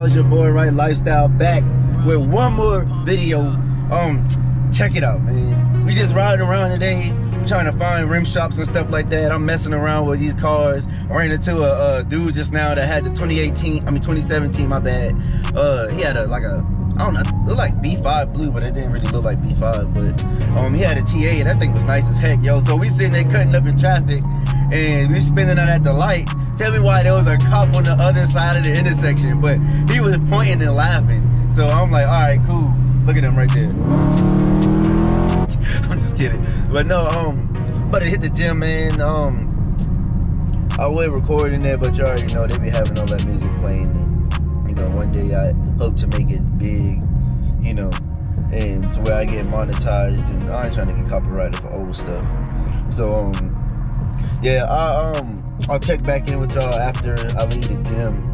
Your boy Right Lifestyle back with one more video. Check it out, man. We just riding around today. We're trying to find rim shops and stuff like that. I'm messing around with these cars. I ran into a dude just now that had the 2017, my bad. He had I don't know, it looked like B5 blue, but it didn't really look like B5. But he had a TA, and that thing was nice as heck, yo. So we sitting there cutting up in traffic, and we spinning out at the light. Tell me why there was a cop on the other side of the intersection, but he was pointing and laughing. So I'm like, all right, cool. Look at him right there. I'm just kidding. But no, I'm about to hit the gym, man. I would record in there, but you already know they be having all that music playing. And, you know, one day I hope to make it big, you know, and to where I get monetized. And I ain't trying to get copyrighted for old stuff. So, yeah, I'll check back in with y'all after I leave the gym,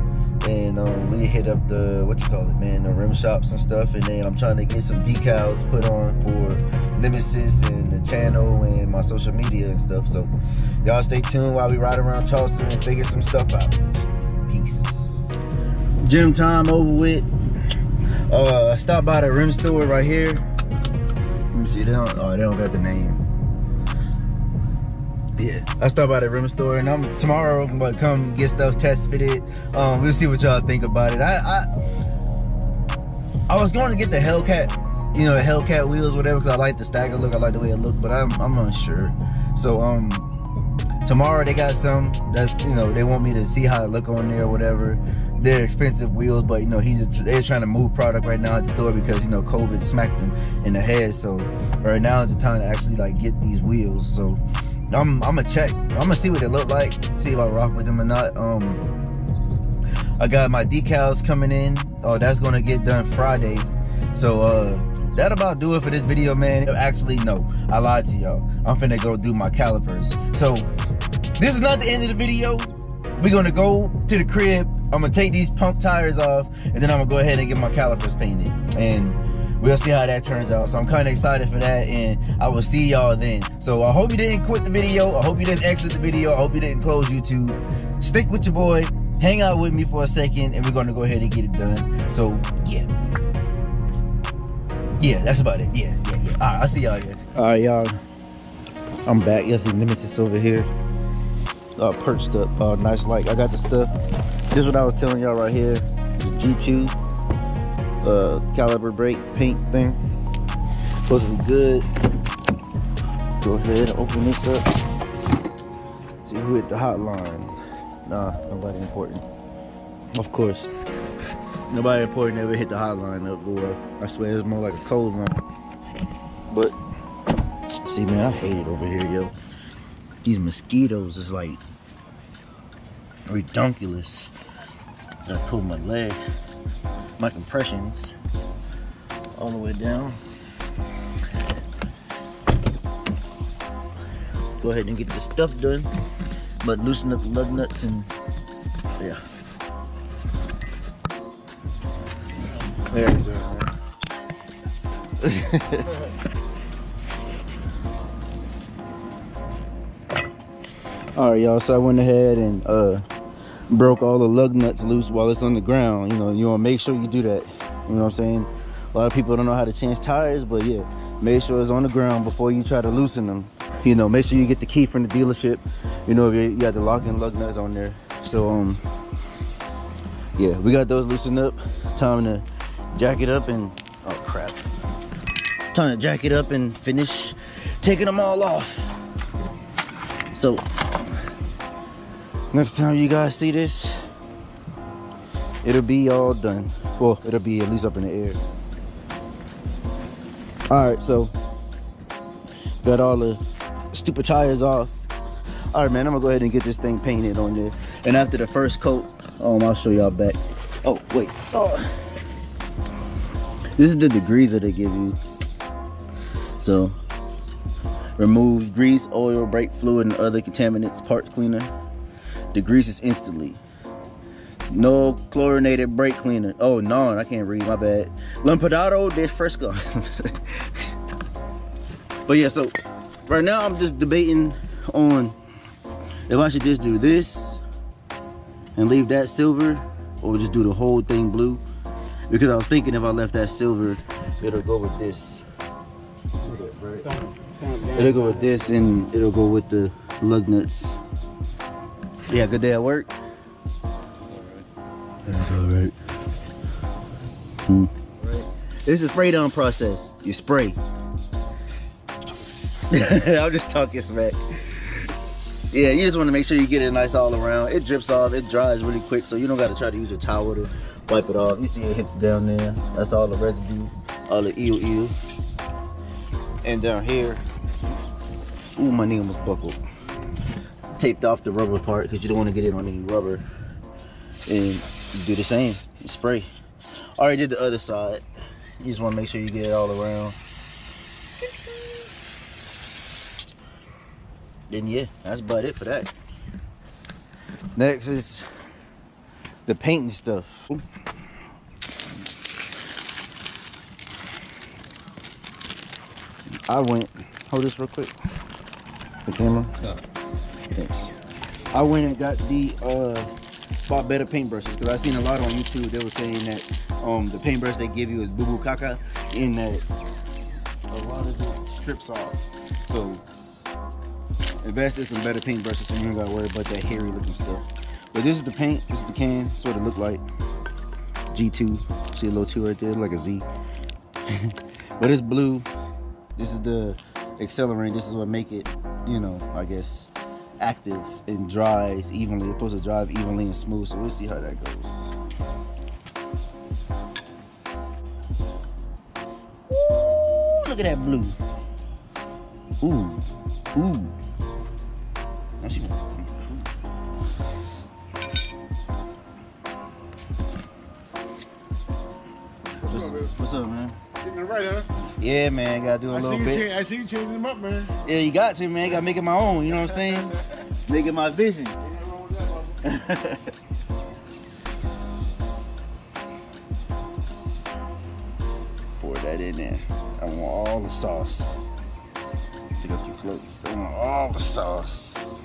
and we hit up the the rim shops and stuff, and then I'm trying to get some decals put on for Nemesis and the channel and my social media and stuff. So y'all stay tuned while we ride around Charleston and figure some stuff out. Peace. Gym time over with. I stopped by the rim store right here. Let me see, they don't got the name. Yeah, I stopped by the rim store, and tomorrow I'm gonna come get stuff test fitted. We'll see what y'all think about it. I was going to get the Hellcat, you know, the Hellcat wheels, whatever, because I like the stagger look. I like the way it looked, but I'm unsure. So tomorrow they got some that's, you know, they want me to see how it look on there or whatever. They're expensive wheels, but you know, they're just trying to move product right now at the store because, you know, COVID smacked them in the head. So right now is the time to actually like get these wheels. So I'm gonna check. I'm gonna see what they look like, see if I rock with them or not. I got my decals coming in. That's gonna get done Friday. So that about do it for this video, man. Actually, no, I lied to y'all. I'm finna go do my calipers. So this is not the end of the video. We're gonna go to the crib. I'm gonna take these pump tires off, and then I'm gonna go ahead and get my calipers painted, and we'll see how that turns out. So I'm kind of excited for that, and I will see y'all then. So I hope you didn't quit the video. I hope you didn't exit the video. I hope you didn't close YouTube. Stick with your boy. Hang out with me for a second, and we're gonna go ahead and get it done. So yeah, that's about it. Yeah. All right, I'll see y'all again. All right, y'all. I'm back. Y'all see Nemesis over here, perched up, nice light. I got the stuff. This is what I was telling y'all right here. The G2 caliper brake paint thing. Supposed to be good. Go ahead and open this up. See who hit the hotline. Nah, nobody important. Of course. Nobody important ever hit the hotline up, boy. I swear it's more like a cold line. But see, man, I hate it over here, yo. These mosquitoes is like redunculous. I pull my leg, my compressions all the way down. Go ahead and get this stuff done, but loosen up the lug nuts and yeah. There you go, man. All right, y'all. So I went ahead and broke all the lug nuts loose while it's on the ground. You know, you want to make sure you do that. You know what I'm saying? A lot of people don't know how to change tires, but yeah, make sure it's on the ground before you try to loosen them. You know, make sure you get the key from the dealership. You know, if you got the lock-in lug nuts on there. So yeah, we got those loosened up. Time to jack it up and oh crap. Time to jack it up and finish taking them all off. So next time you guys see this, it'll be all done. Well, it'll be at least up in the air. All right, so got all the stupid tires off. All right, man, I'm gonna go ahead and get this thing painted on there. And after the first coat, I'll show y'all back. Oh, wait. Oh, this is the degreaser they give you. So, removes grease, oil, brake fluid, and other contaminants. Part cleaner. Degreases instantly. No chlorinated brake cleaner. Oh, no, I can't read, my bad. Lampadado de Fresco. But yeah, so right now I'm just debating on if I should just do this and leave that silver or just do the whole thing blue. Because I was thinking if I left that silver, it'll go with this. It'll go with this and it'll go with the lug nuts. Yeah, good day at work? That's alright. This is a spray down process. You spray. I'm just talking smack. Yeah, you just want to make sure you get it nice all around. It drips off, it dries really quick, so you don't got to try to use a towel to wipe it off. You see it hits down there. That's all the residue, all the eel. And down here, ooh, my knee almost buckled. Taped off the rubber part because you don't want to get it on any rubber. And you do the same, you spray. Already did the other side. You just want to make sure you get it all around. Then yeah, that's about it for that. Next is the painting stuff. I went, hold this real quick. The camera. Thanks. I went and got the bought better paintbrushes because I seen a lot on YouTube. They were saying that the paintbrush they give you is boo boo caca, in that a lot of it strips off. So invest in some better paintbrushes so you don't gotta worry about that hairy looking stuff. But this is the paint, this is the can, that's what it looked like. G2, see a little 2 right there, like a Z. But it's blue. This is the accelerant, this is what make it, you know, I guess, active and dries evenly. It's supposed to drive evenly and smooth, so we'll see how that goes. Ooh, look at that blue. Ooh, ooh. What's up, man? Getting it right, huh? Yeah, man, gotta do a little bit. I see you changing them up, man. Yeah, you got to, man. Gotta make it my own, you know what I'm saying? Make it my vision. Pour that in there. I want all the sauce. Take up too close. I want all the sauce.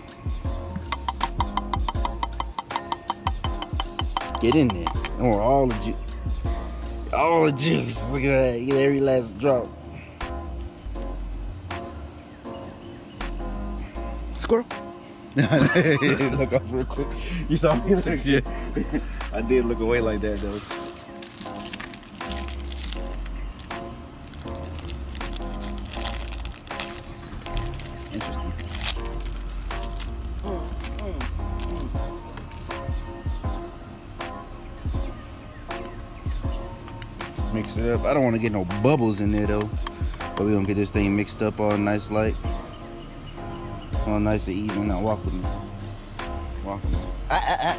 Get in there. I want all the juice. All the juice. Look at that. Get every last drop. Squirrel. Look up real quick. You saw me? Yeah. I did look away like that though. Interesting. Mix it up. I don't want to get no bubbles in there though. But we're gonna get this thing mixed up all nice like. All nice and even. Now walk with me. Walk with me.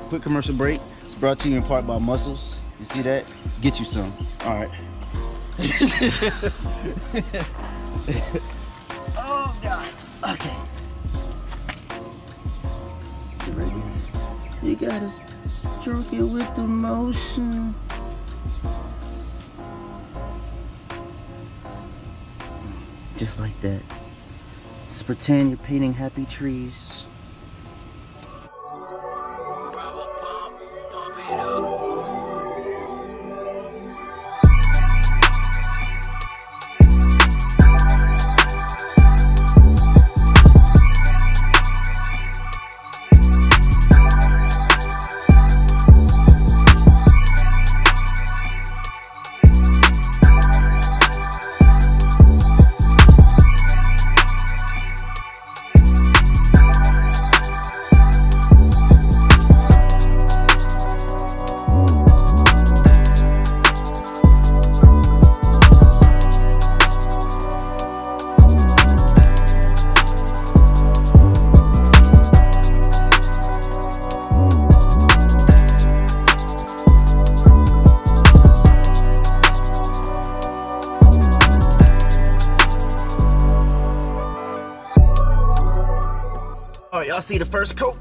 Quick commercial break. It's brought to you in part by Muscles. You see that? Get you some. All right. Oh God. Okay. You ready? You gotta stroke it with the motion. Just like that. Just pretend you're painting happy trees. All right, y'all see the first coat?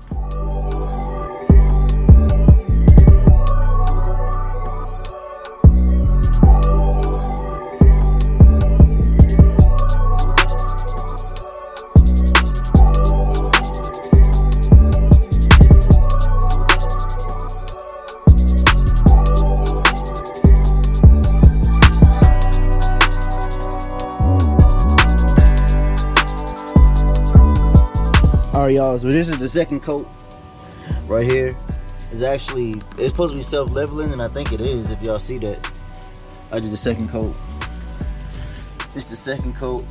Alright y'all, so this is the second coat right here. It's supposed to be self-leveling, and I think it is. If y'all see that, I did the second coat. This is the second coat.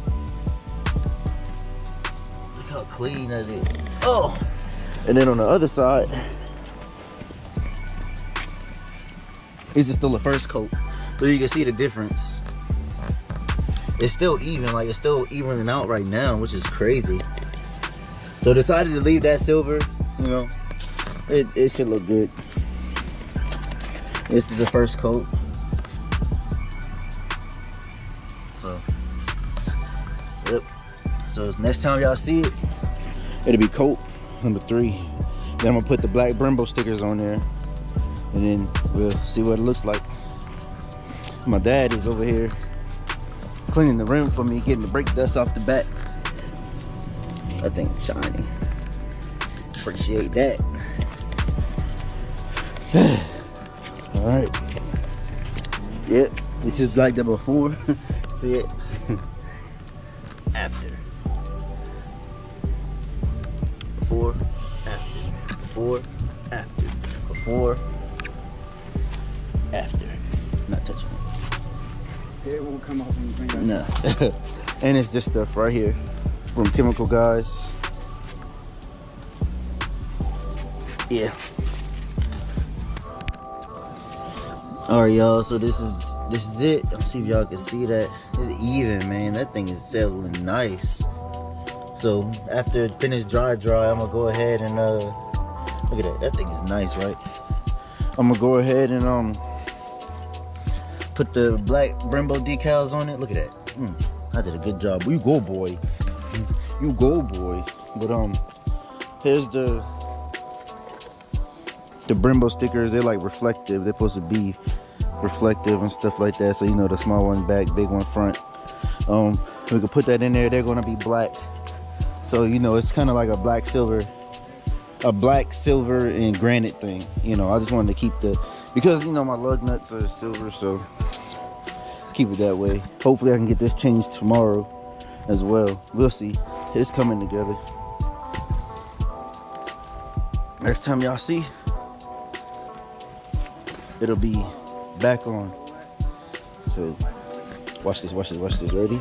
Look how clean that is. Oh, and then on the other side, this is still the first coat, so you can see the difference. It's still even, like it's still evening out right now, which is crazy. So decided to leave that silver. You know, it should look good. This is the first coat. So, yep. So next time y'all see it, it'll be coat number 3. Then I'm gonna put the black Brembo stickers on there, and then we'll see what it looks like. My dad is over here cleaning the rim for me, getting the brake dust off the back. That thing's shiny. Appreciate that. All right. Yep, this is like the before. See it? After. Before, after. Before, after. Before, after. Not touching it. It won't come off when you bring it. No. And it's this stuff right here from Chemical Guys. Yeah. Alright y'all, so this is it. Let's see if y'all can see that. It's even, man. That thing is settling nice. So after it finished dry, I'm gonna go ahead and look at that. That thing is nice, right? I'm gonna go ahead and put the black Brembo decals on it. Look at that. I did a good job. You go, boy. You go, boy. But here's the Brembo stickers. They're like reflective. They're supposed to be reflective and stuff like that. So you know, the small one back, big one front. We could put that in there. They're gonna be black. So you know, it's kind of like a black silver and granite thing. You know, I just wanted to keep because you know my lug nuts are silver, so keep it that way. Hopefully I can get this changed tomorrow as well. We'll see. It's coming together. Next time y'all see, it'll be back on. So watch this. Ready?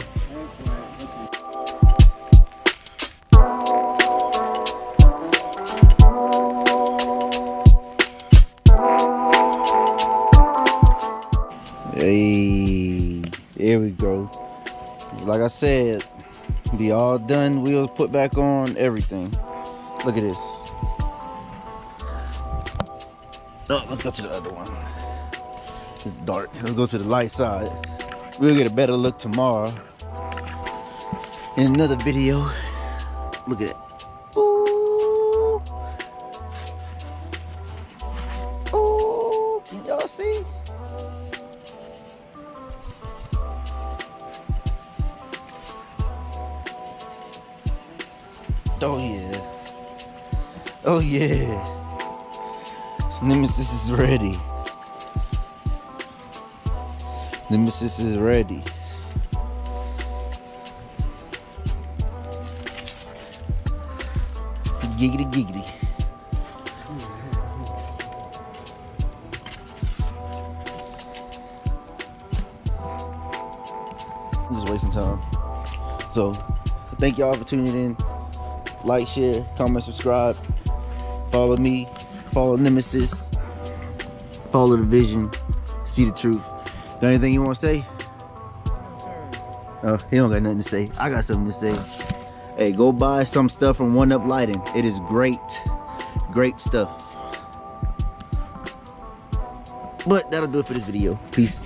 Hey, here we go. Like I said, be all done. Wheels put back on, everything. Look at this. Oh, let's go to the other one. It's dark. Let's go to the light side. We'll get a better look tomorrow in another video. Look at that. Ooh. Ooh. Can y'all see? Oh yeah. Oh yeah. Nemesis is ready. Nemesis is ready. Giggity giggity. I'm just wasting time. So, thank y'all for tuning in. Like, share, comment, subscribe. Follow me. Follow Nemesis. Follow the vision. See the truth. Got anything you want to say? Oh, he don't got nothing to say. I got something to say. Hey, go buy some stuff from One Up Lighting. It is great. Great stuff. But that'll do it for this video. Peace.